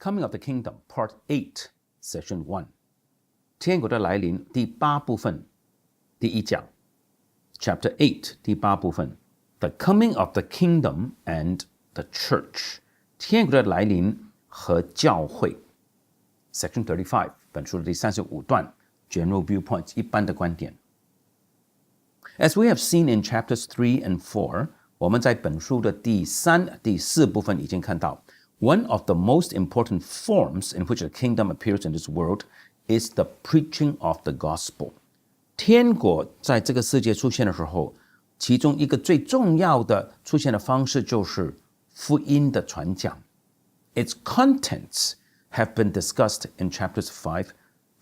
Coming of the Kingdom Part 8 Session 1 天国的来临第8部分第1讲 Chapter 8第8部分 The Coming of the Kingdom and the Church 天国的来临和教会 Section 35本书的第35段 General Viewpoints 一般的观点 As we have seen in Chapters 3 and 4我们在本书的第3、第4部分已经看到 One of the most important forms in which the kingdom appears in this world is the preaching of the gospel. 天国在这个世界出现的时候，其中一个最重要的出现的方式就是福音的传讲。Its contents have been discussed in chapters 5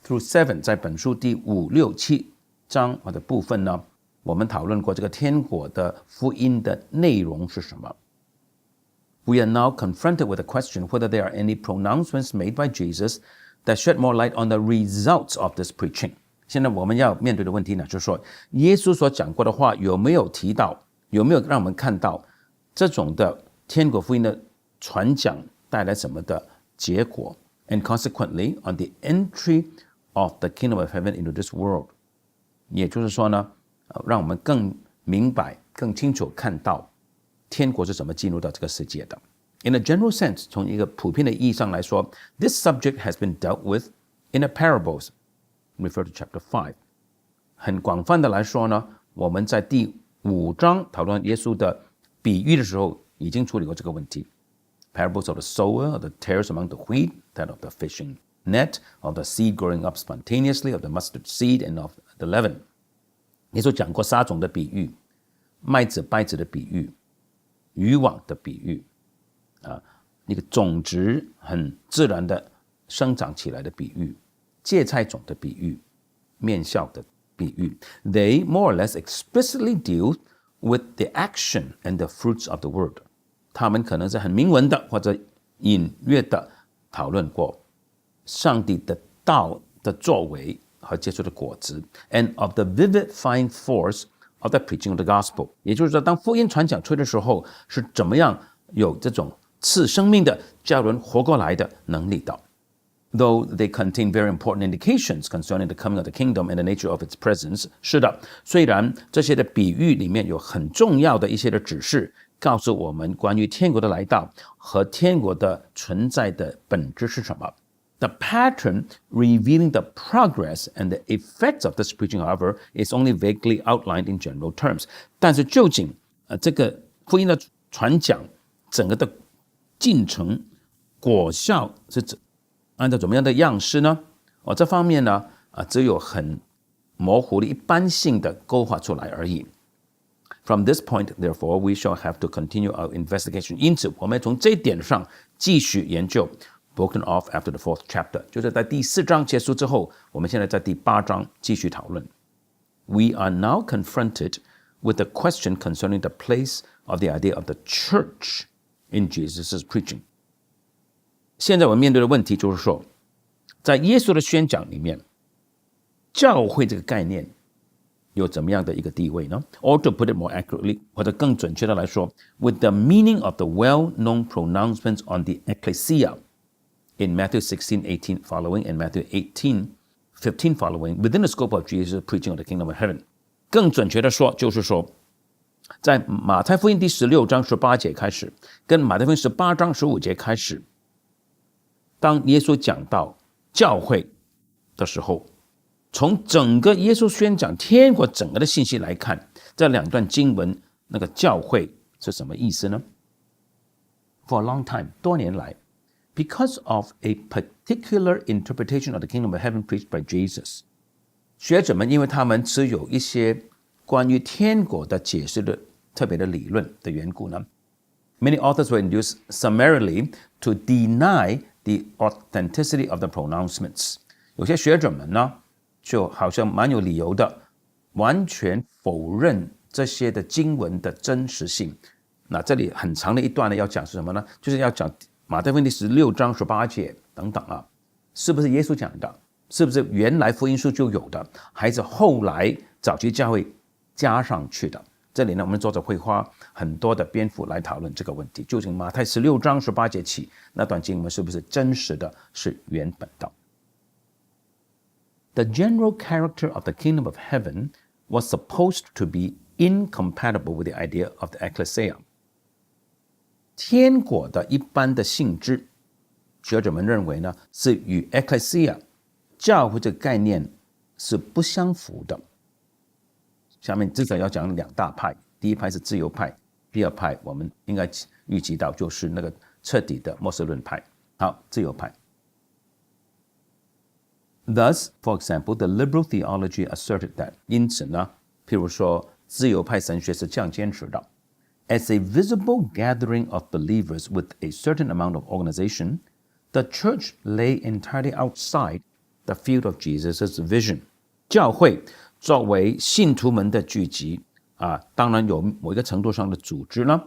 through 7. 在本书第5、6、7章或者部分呢，我们讨论过这个天国的福音的内容是什么。We are now confronted with the question whether there are any pronouncements made by Jesus that shed more light on the results of this preaching. 现在我们要面对的问题呢，就是说，耶稣所讲过的话有没有提到，有没有让我们看到这种的天国福音的传讲带来什么的结果 ？And consequently, on the entry of the kingdom of heaven into this world. 也就是说呢，让我们更明白、更清楚看到。天国是怎么进入到这个世界的 In a general sense, 从一个普遍的意义上来说 This subject has been dealt with in the parables Refer to chapter 5 很广泛的来说呢我们在第5章讨论耶稣的比喻的时候已经处理过这个问题 Parables of the sower, of the tares among the wheat That of the fishing net Of the seed growing up spontaneously Of the mustard seed and of the leaven 耶稣讲过3种的比喻麦子、稗子的比喻渔网的比喻一个种子很自然的生长起来的比喻芥菜种的比喻面笑的比喻 They more or less explicitly deal with the action and the fruits of the word 他们可能是很明文的或者隐约的讨论过上帝的道的作为和结出的果子 and of the vivifying force of the preaching of the gospel 也就是说当福音传讲出的时候是怎么样有这种赐生命的叫人活过来的能力的 Though they contain very important indications concerning the coming of the kingdom and the nature of its presence 是的虽然这些的比喻里面有很重要的一些的指示告诉我们关于天国的来到和天国的存在的本质是什么The pattern revealing the progress and the effects of this preaching, however, is only vaguely outlined in general terms. 但是究竟这个福音的传讲整个的进程果效是按照怎么样的样式呢？这方面呢只有很模糊的一般性的勾画出来而已。From this point, therefore, we shall have to continue our investigation. 因此，我们从这一点上继续研究。Broken off after the 4th chapter 就是在第4章结束之后我们现在在第8章继续讨论 We are now confronted with the question concerning the place of the idea of the church in Jesus' preaching 现在我们面对的问题就是说在耶稣的宣讲里面教会这个概念有怎么样的一个地位呢 Or to put it more accurately 或者更准确的来说 With the meaning of the well-known pronouncements on the ecclesia in Matthew 16:18 following and Matthew 18:15 following within the scope of Jesus' preaching of the kingdom of heaven 更准确的说就是说在马太福音第16章18节开始跟马太福音18章15节开始当耶稣讲到教会的时候从整个耶稣宣讲天国整个的信息来看这2段经文那个教会是什么意思呢 For a long time 多年来Because of a particular interpretation of the kingdom of heaven preached by Jesus 学者们因为他们持有一些关于天国的解释的特别的理论的缘故呢 Many authors were induced summarily to deny the authenticity of the pronouncements 有些学者们呢就好像蛮有理由的完全否认这些的经文的真实性那这里很长的一段呢要讲是什么呢就是要讲马太福音第16章18节等等是不是耶稣讲的是不是原来福音书就有的还是后来早期教会加上去的这里呢，我们作者会花很多的篇幅来讨论这个问题，究竟马太16章18节起那段经文是不是真实的，是原本的。The general character of the kingdom of heaven was supposed to be incompatible with the idea of the ecclesia. 天国的一般的性质，学者们认为呢，是与 ecclesia 教会这个概念是不相符的。下面至少要讲两大派，第一派是自由派，第二派我们应该预计到就是那个彻底的末世论派。好，自由派。Thus, for example, the liberal theology asserted that 因此呢，譬如说自由派神学是这样坚持的 ：As a visible gathering of believers with a certain amount of organization, the church lay entirely outside the field of Jesus' vision. 教会作为信徒们的聚集当然有某一个程度上的组织呢，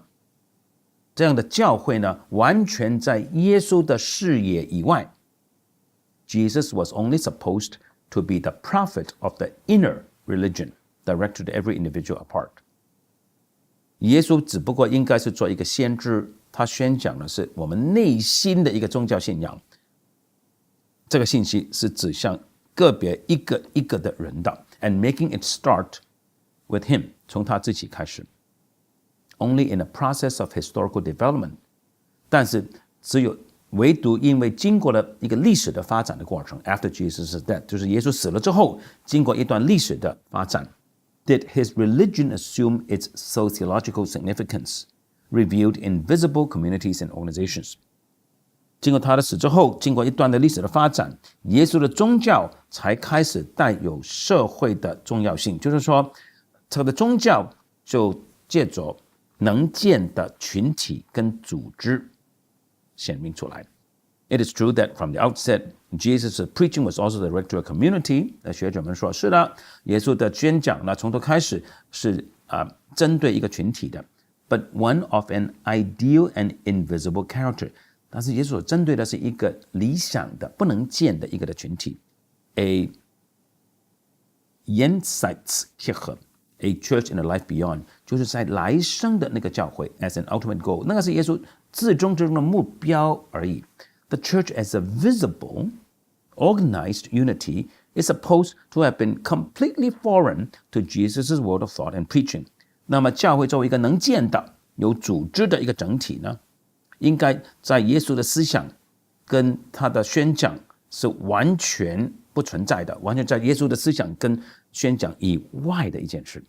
这样的教会呢，完全在耶稣的视野以外。Jesus was only supposed to be the prophet of the inner religion, directed to every individual apart. 耶稣只不过应该是做一个先知，他宣讲的是我们内心的一个宗教信仰。这个信息是指向个别一个一个的人的 ，and making it start with him， 从他自己开始。Only in a process of historical development， 但是唯独因为经过了一个历史的发展的过程 ，after Jesus' death， 就是耶稣死了之后，经过一段历史的发展 ，did his religion assume its sociological significance, revealed in visible communities and organizations。经过他的死之后，经过一段的历史的发展，耶稣的宗教才开始带有社会的重要性，就是说，这个宗教就借着能见的群体跟组织显明出来。It is true that from the outset, Jesus' preaching was also direct to a community。学者们说，是的，耶稣的宣讲呢，从头开始是针对一个群体的 ，but one of an ideal and invisible character。但是耶稣所针对的是一个理想的、不能见的一个的群体 ，a Jenseitskirche, a church in a life beyond， 就是在来生的那个教会 as an ultimate goal， 那个是耶稣至终的目标而已。The church as a visible, organized unity is supposed to have been completely foreign to Jesus' world of thought and preaching。那么教会作为一个能见的、有组织的一个整体呢？应该在耶稣的思想跟他的宣讲是完全不存在的，完全在耶稣的思想跟宣讲以外的一件事。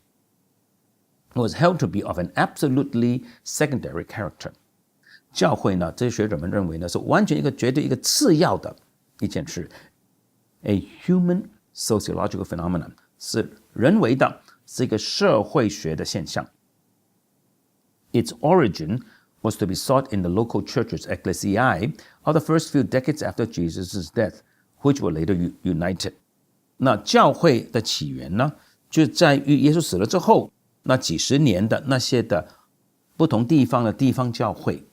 It was held to be of an absolutely secondary character。教会呢，这些学者们认为呢，是完全一个绝对一个次要的一件事。A human sociological phenomenon， 是人为的，是一个社会学的现象。Its origin was to be sought in the local churches, ecclesiae, of the first few decades after Jesus' death, which were later united. 那教会的起源呢，就在于耶稣死了之后，那几十年的那些的不同地方的地方教会，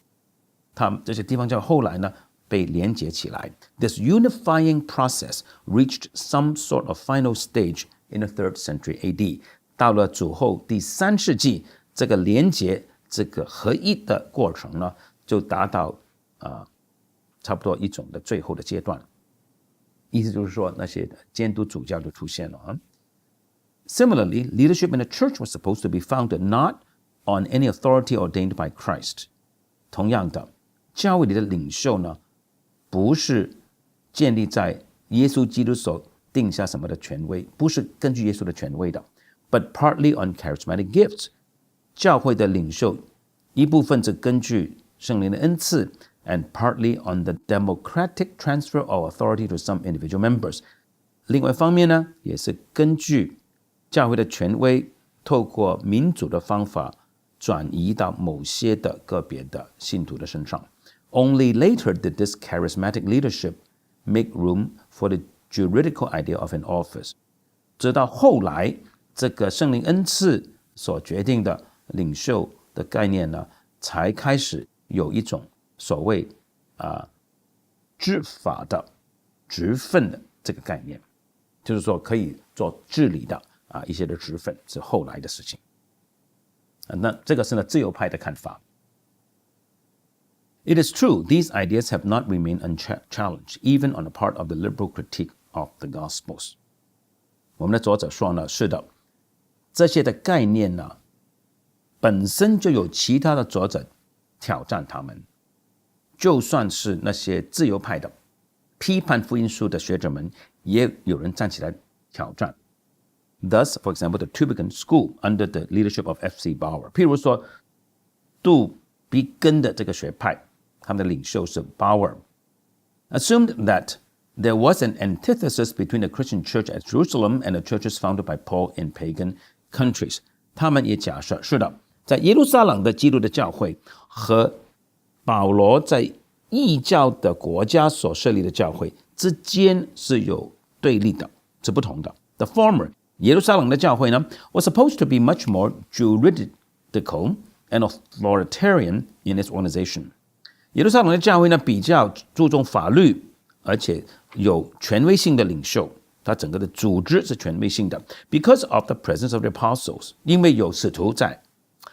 这些地方教会后来呢被连结起来。This unifying process reached some sort of final stage in the 3rd century AD. 到了主后第3世纪，这个连结。这个合一的过程呢，就达到差不多一种的最后的阶段。意思就是说，那些监督主教就出现了。Similarly, leadership in the church was supposed to be founded not on any authority ordained by Christ。同样的，教会里的领袖呢，不是建立在耶稣基督所定下什么的权威，不是根据耶稣的权威的 ，but partly on charismatic gifts。教会的领袖一部分是根据圣灵的恩赐 and partly on the democratic transfer of authority to some individual members。 另外一方面呢，也是根据教会的权威透过民主的方法转移到某些的个别的信徒的身上。Only later did this charismatic leadership make room for the juridical idea of an office。 直到后来这个圣灵恩赐所决定的领袖的概念呢，才开始有一种所谓治法的职分的这个概念，就是说可以做治理的一些的职分，是后来的事情。那这个是呢自由派的看法。It is true, these ideas have not remained unchallenged, even on the part of the liberal critique of the Gospels. 我们的作者说呢，是的，这些的概念呢，本身就有其他的作者挑战他们，就算是那些自由派的批判福音书的学者们，也有人站起来挑战。Thus, for example, the Tübingen School under the leadership of F.C. Bauer， 譬如说杜比根的这个学派，他们的领袖是 Bauer， assumed that there was an antithesis between the Christian church at Jerusalem and the churches founded by Paul in pagan countries。他们也假设，是的，在耶路撒冷的基督的教会和保罗在异教的国家所设立的教会之间是有对立的，是不同的。The former， 耶路撒冷的教会呢 was supposed to be much more juridical and authoritarian in its organization。耶路撒冷的教会呢比较注重法律，而且有权威性的领袖，它整个的组织是权威性的 because of the presence of the apostles， 因为有使徒在。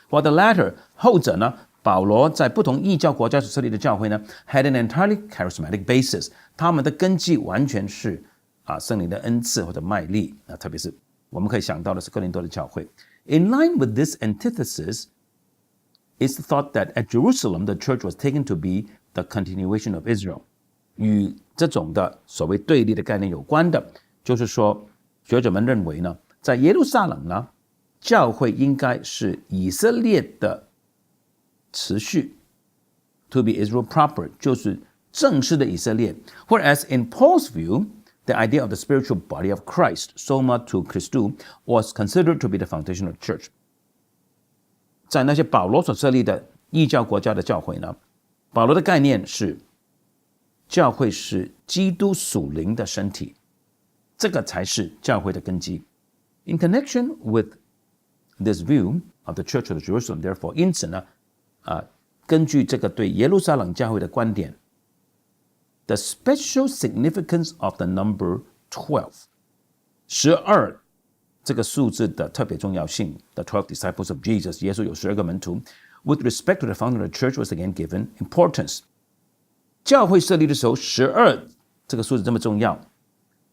While the latter， 后者呢，保罗在不同异教国家所设立的教会呢 had an entirely charismatic basis， 他们的根基完全是圣灵的恩赐或者卖力，特别是我们可以想到的是哥林多的教会。In line with this antithesis is the thought that at Jerusalem the church was taken to be the continuation of Israel。 与这种的所谓对立的概念有关的，就是说学者们认为呢，在耶路撒冷呢，教会应该是以色列的持续 to be Israel proper， 就是正式的以色列。 Whereas in Paul's view the idea of the spiritual body of Christ, soma to Christou, was considered to be the foundation of the church。 在那些保罗所设立的异教国家的教会呢，保罗的概念是教会是基督属灵的身体，这个才是教会的根基。In connection with this view of the Church of Jerusalem, therefore， 因此呢，根据这个对耶路撒冷教会的观点 ，the special significance of the number 12， 12这个数字的特别重要性 ，the 12 disciples of Jesus， 耶稣有12个门徒 ，with respect to the founding of the church was again given importance。教会设立的时候，12这个数字这么重要，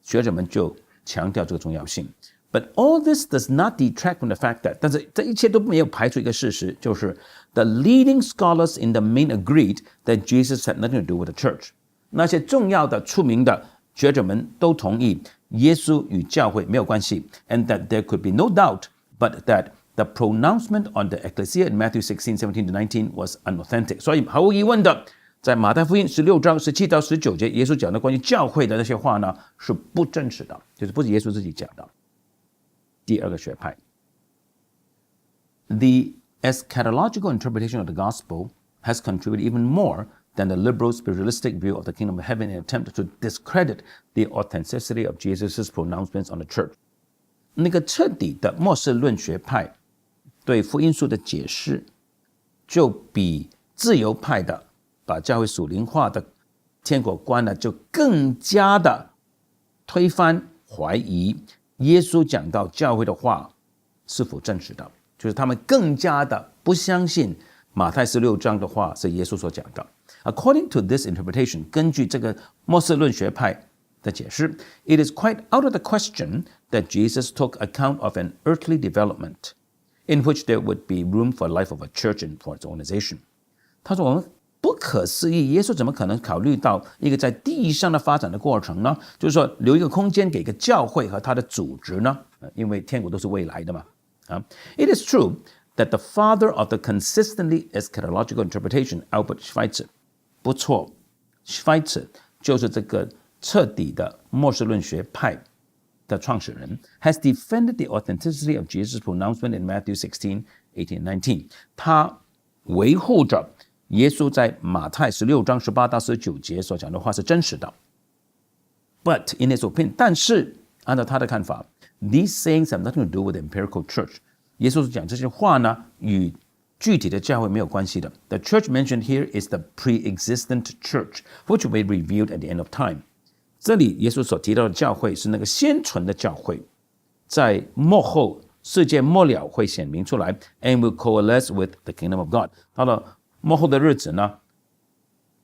学者们就强调这个重要性。But all this does not detract from the fact that， 但是这一切都没有排除一个事实，就是 the leading scholars in the main agreed that Jesus had nothing to do with the church。那些重要的、出名的学者们都同意耶稣与教会没有关系 ，and that there could be no doubt but that the pronouncement on the ecclesia in Matthew 16:17-19 was unauthentic。所以毫无疑问的，在马太福音16章17到19节，耶稣讲的关于教会的那些话呢，是不真实的，就是不是耶稣自己讲的。第二个学派 ，the eschatological interpretation of the gospel has contributed even more than the liberal spiritualistic view of the kingdom of heaven in an attempt to discredit the authenticity of Jesus' pronouncements on the church。 那个彻底的末世论学派对福音书的解释，就比自由派的把教会属灵化的天国观呢，就更加的推翻怀疑耶稣讲到教会的话是否真实的，就是他们更加的不相信马太16章的话是耶稣所讲的。According to this interpretation， 根据这个末世论学派的解释 ，it is quite out of the question that Jesus took account of an earthly development in which there would be room for life of a church and for its organization。他说我们不可思议，耶稣怎么可能考虑到一个在地上的发展的过程呢？就是说留一个空间给一个教会和它的组织呢？因为天国都是未来的嘛。It is true that the father of the consistently eschatological interpretation, Albert Schweitzer， 不错 ，Schweitzer 就是这个彻底的末世论学派的创始人 ，has defended the authenticity of Jesus' pronouncement in Matthew 16:18-19。他维护着耶稣在马太16章18到19节所讲的话是真实的。But in his opinion， 但是按照他的看法 ，these sayings have nothing to do with the empirical church。耶稣讲这些话呢，与具体的教会没有关系的。The church mentioned here is the pre-existent church, which will be revealed at the end of time。这里耶稣所提到的教会是那个先存的教会，在末后世界末了会显明出来 and will coalesce with the kingdom of God。 到了末后的日子呢，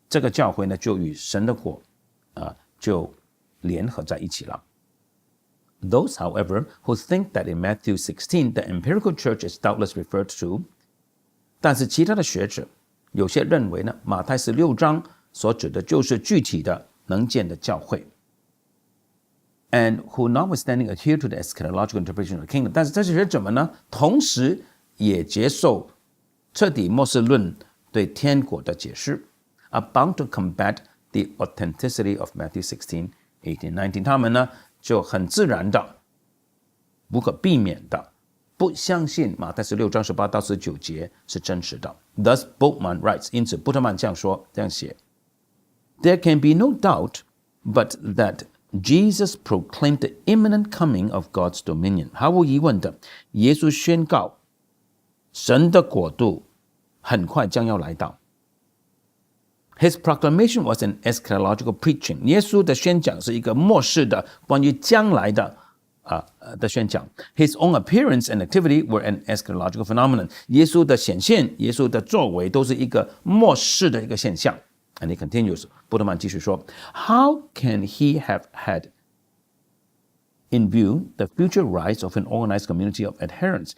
这个教会呢就与神的国就联合在一起了。Those, however, who think that in Matthew 16 the empirical church is doubtless referred to， 但是其他的学者有些认为呢，马太16章所指的就是具体的能见的教会。And who notwithstanding adhere to the eschatological interpretation of the kingdom， 但是这些学者们呢，同时也接受彻底末世论对天国的解释 ，are bound to combat the authenticity of Matthew 16, 18, 19。他们呢就很自然的、不可避免的不相信马太16章18到19节是真实的。Thus Bultmann writes， 因此布特曼这样说，这样写 ：There can be no doubt but that Jesus proclaimed the imminent coming of God's dominion。 毫无疑问的，耶稣宣告神的国度很快将要来到。His proclamation was an eschatological preaching。 耶稣的宣讲是一个末世的关于将来的宣讲。His own appearance and activity were an eschatological phenomenon。 耶稣的显现，耶稣的作为都是一个末世的一个现象。And he continues， 布特曼继续说 How can he have had in view the future rise of an organized community of adherents？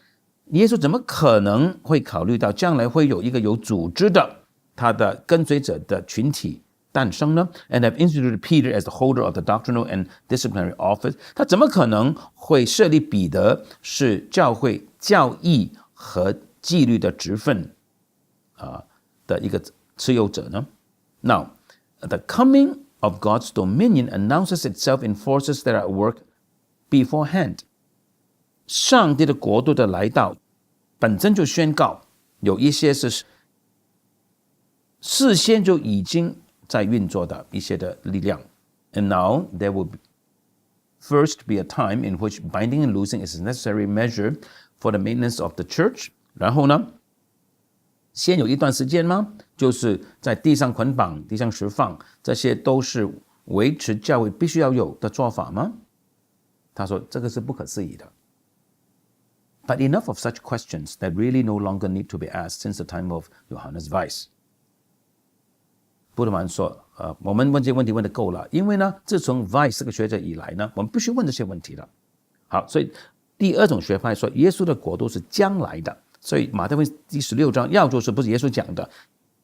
耶稣怎么可能会考虑到将来会有一个有组织的他的跟随者的群体诞生呢 ？And have instituted Peter as the holder of the doctrinal and disciplinary office。 他怎么可能会设立彼得是教会教义和纪律的职分的一个持有者呢？ Now, the coming of God's dominion announces itself in forces that are at work beforehand。 上帝的国度的来到本身就宣告有一些是事先就已经在运作的一些的力量。 And now there will first be a time in which binding and loosing is a necessary measure for the maintenance of the church。 然后呢，先有一段时间吗？就是在地上捆绑、地上释放，这些都是维持教会必须要有的做法吗？他说这个是不可思议的。But enough of such questions that really no longer need to be asked since the time of Johannes Weiss。 布特曼说，我们问这些问题问得够了，因为呢，自从 Weiss 这个学者以来呢，我们必须问这些问题了。好，所以第二种学派说，耶稣的国度是将来的，所以马太福音第16章要就是不是耶稣讲的，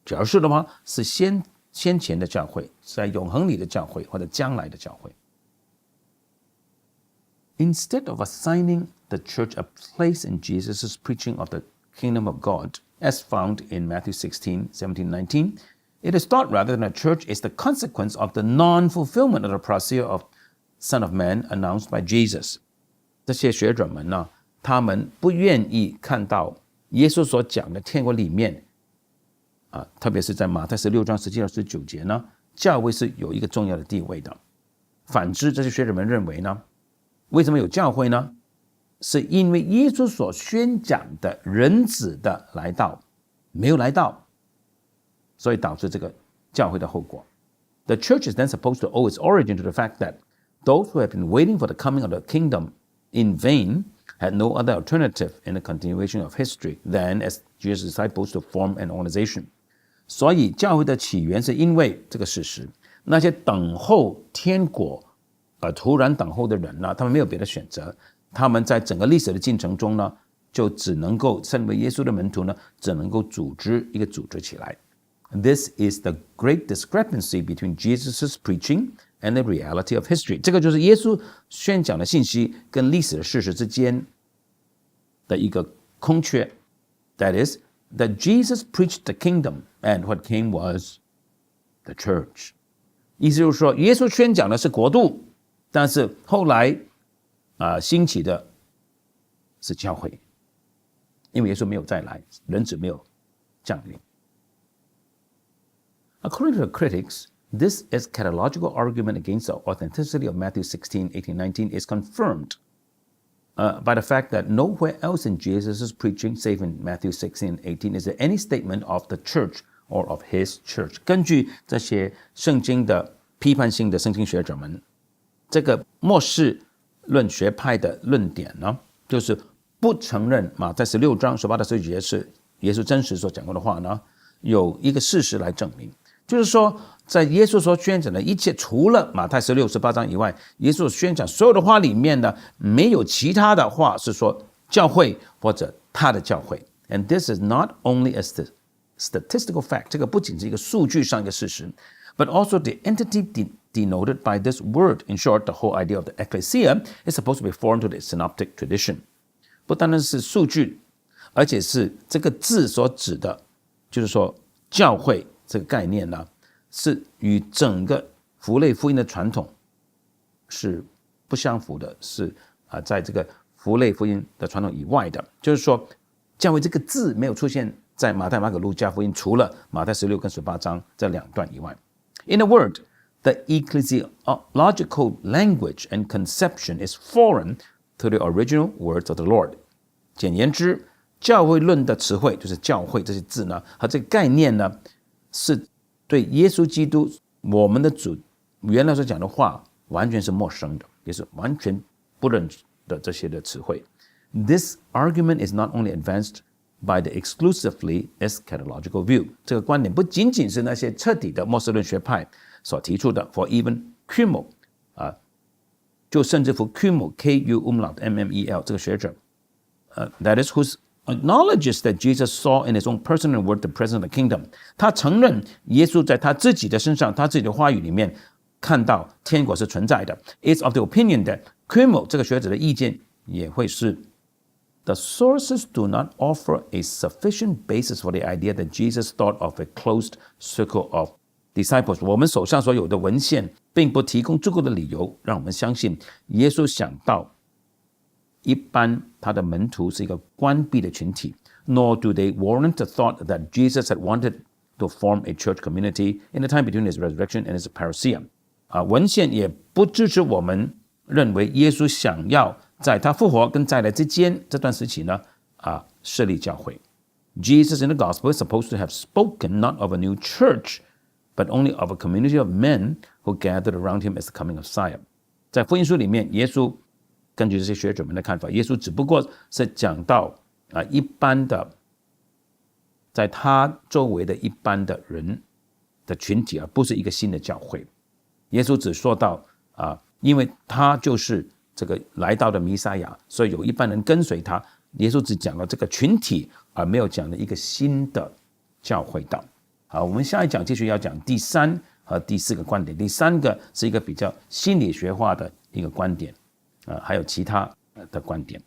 假如是的话，是先前的教会，在永恒里的教会或者将来的教会。Instead of assigning the church a place in Jesus' preaching of the kingdom of God, as found in Matthew 16, 17, 19, it is thought rather that the church is the consequence of the non-fulfillment of the parousia of Son of Man announced by Jesus。 这些学者们呢，他们不愿意看到耶稣所讲的天国里面特别是在马太16章17到19节呢，教会是有一个重要的地位的。反之，这些学者们认为呢，为什么有教会呢？是因为耶稣所宣讲的人子的来到没有来到，所以导致这个教会的后果。The church is then supposed to owe its origin to the fact that those who have been waiting for the coming of the kingdom in vain had no other alternative in the continuation of history than as Jesus' disciples to form an organization。 所以教会的起源是因为这个事实，那些等候天国突然等候的人呢，他们没有别的选择，他们在整个历史的进程中呢，就只能够身为耶稣的门徒呢，只能够组织起来。This is the great discrepancy between Jesus' preaching and the reality of history。 这个就是耶稣宣讲的信息跟历史的事实之间的一个空缺。That is, that Jesus preached the kingdom and what came was the church。 意思就是说，耶稣宣讲的是国度，但是后来兴起的是教会，因为耶稣没有再来，人子没有降临。According to the critics, this eschatological argument against the authenticity of Matthew 16, 18, 19 is confirmed by the fact that nowhere else in Jesus' preaching, save in Matthew 16, 18, is there any statement of the church or of his church。 根据这些圣经的批判性的圣经学者们，这个末世论学派的论点呢，就是不承认马太16章18到19节是耶稣真实所讲过的话呢，有一个事实来证明，就是说在耶稣所宣讲的一切，除了马太16、18章以外，耶稣宣讲所有的话里面呢，没有其他的话是说教会或者他的教会。And this is not only a statistical fact， 这个不仅是一个数据上一个事实， but also the entity denoted by this word. In short, the whole idea of the ecclesia is supposed to be foreign to the synoptic tradition. 不单单是数据，而且是这个字所指的，就是说教会这个概念呢，是与整个符类福音的传统是不相符的，是在这个符类福音的传统以外的。就是说，教会这个字没有出现在马太、马可、路加福音，除了马太16跟18章这2段以外。In a word, the ecclesiological language and conception is foreign to the original words of the Lord. 简言之，教会论的词汇，就是教会这些字呢，和这个概念呢，是对耶稣基督我们的主原来所讲的话完全是陌生的，也是完全不认的这些的词汇。This argument is not only advanced by the exclusively eschatological view. 这个观点不仅仅是那些彻底的末世论学派所提出的 ，for even Kummel 就甚至乎 Kummel Ku umlaut MMEL 这个学者that is who acknowledges that Jesus saw in his own personal word the presence of the kingdom. 他承认耶稣在他自己的身上，他自己的话语里面看到天国是存在的。It's of the opinion that Kummel 这个学者的意见也会是。The sources do not offer a sufficient basis for the idea that Jesus thought of a closed circle of disciples. 我们手上所有的文献并不提供足够的理由让我们相信耶稣想到一般他的门徒是一个关闭的群体 nor do they warrant the thought that Jesus had wanted to form a church community in the time between his resurrection and his parousia. 文献也不支持我们认为耶稣想要在他复活跟再来之间这段时期呢，设立教会。Jesus in the gospel is supposed to have spoken not of a new church, but only of a community of men who gathered around him as the coming Messiah. 在福音书里面，耶稣根据这些学者们的看法，耶稣只不过是讲到一般的，在他周围的一般的人的群体，而不是一个新的教会。耶稣只说到因为他就是这个来到的弥赛亚，所以有一般人跟随他。耶稣只讲了这个群体，而没有讲了一个新的教会道。好，我们下一讲继续要讲第3和第4个观点。第3个是一个比较心理学化的一个观点，还有其他的观点。